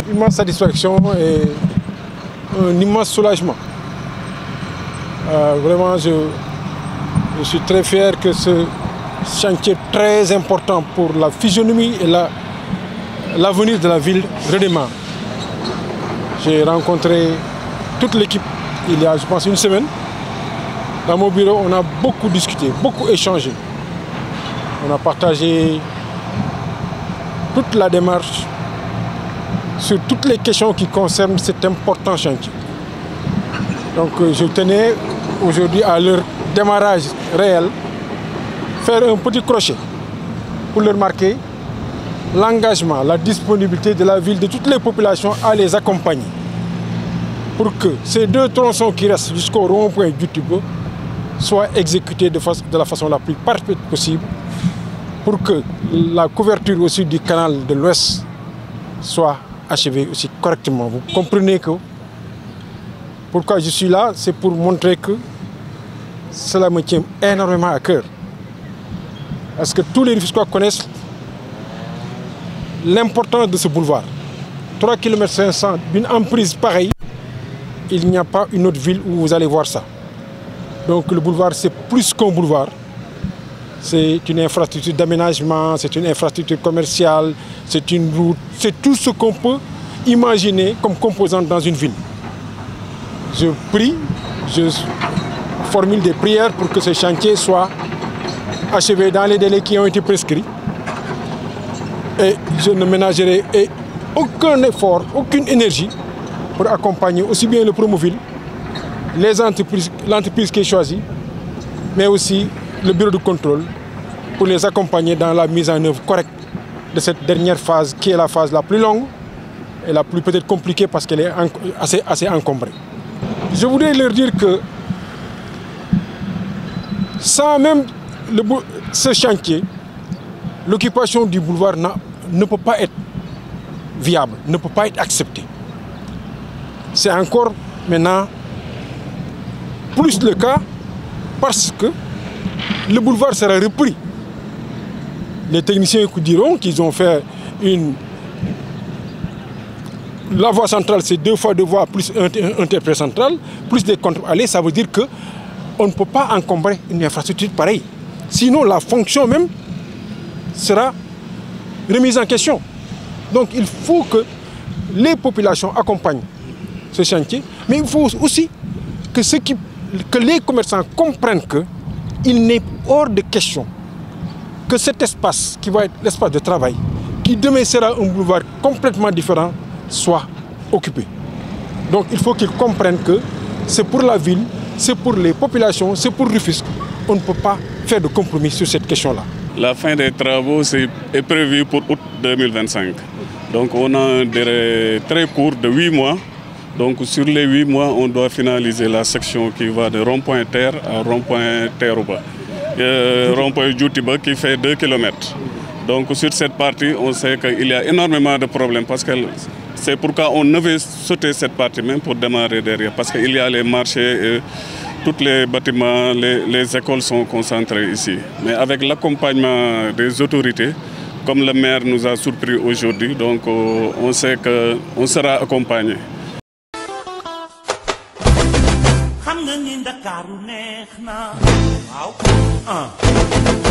Immense satisfaction et un immense soulagement. Vraiment, je suis très fier que ce chantier très important pour la physionomie et l'avenir de la ville redémarre. J'ai rencontré toute l'équipe il y a, je pense, une semaine. Dans mon bureau, on a beaucoup discuté, beaucoup échangé. On a partagé toute la démarche sur toutes les questions qui concernent cet important chantier. Donc je tenais aujourd'hui à leur démarrage réel, faire un petit crochet pour leur marquer l'engagement, la disponibilité de la ville, de toutes les populations à les accompagner. Pour que ces deux tronçons qui restent jusqu'au rond-point du Tubo soient exécutés de la façon la plus parfaite possible, pour que la couverture aussi du canal de l'Ouest soit achevée aussi correctement. Vous comprenez que pourquoi je suis là, c'est pour montrer que cela me tient énormément à cœur. Parce que tous les Rufisquois connaissent l'importance de ce boulevard. 3,5 km d'une emprise pareille, il n'y a pas une autre ville où vous allez voir ça. Donc le boulevard, c'est plus qu'un boulevard. C'est une infrastructure d'aménagement, c'est une infrastructure commerciale, c'est une route, c'est tout ce qu'on peut imaginer comme composante dans une ville. Je prie, je formule des prières pour que ce chantier soit achevé dans les délais qui ont été prescrits. Et je ne ménagerai aucun effort, aucune énergie pour accompagner aussi bien le Promoville, l'entreprise qui est choisie, mais aussi le bureau de contrôle pour les accompagner dans la mise en œuvre correcte de cette dernière phase qui est la phase la plus longue et la plus peut-être compliquée parce qu'elle est assez encombrée. Je voudrais leur dire que sans même ce chantier, l'occupation du boulevard ne peut pas être viable, ne peut pas être acceptée. C'est encore maintenant plus le cas parce que le boulevard sera repris. Les techniciens diront qu'ils ont fait la voie centrale, c'est 2 fois 2 voies plus un interprète central, plus des contre-allées. Ça veut dire qu'on ne peut pas encombrer une infrastructure pareille. Sinon, la fonction même sera remise en question. Donc, il faut que les populations accompagnent ce chantier, mais il faut aussi que les commerçants comprennent qu'il n'est hors de question que cet espace qui va être l'espace de travail, qui demain sera un boulevard complètement différent, soit occupé. Donc il faut qu'ils comprennent que c'est pour la ville, c'est pour les populations, c'est pour Rufisque. On ne peut pas faire de compromis sur cette question-là. La fin des travaux est prévue pour août 2025. Donc on a un délai très court de 8 mois. Donc sur les 8 mois, on doit finaliser la section qui va de rond-point Terre à rond-point Terre-Ouba. Rond-point Djoutiba qui fait 2 km. Donc sur cette partie, on sait qu'il y a énormément de problèmes parce que c'est pourquoi on devait sauter cette partie même pour démarrer derrière. Parce qu'il y a les marchés, et tous les bâtiments, les écoles sont concentrées ici. Mais avec l'accompagnement des autorités, comme le maire nous a surpris aujourd'hui, donc on sait qu'on sera accompagné. Ndakaaru neex na waaw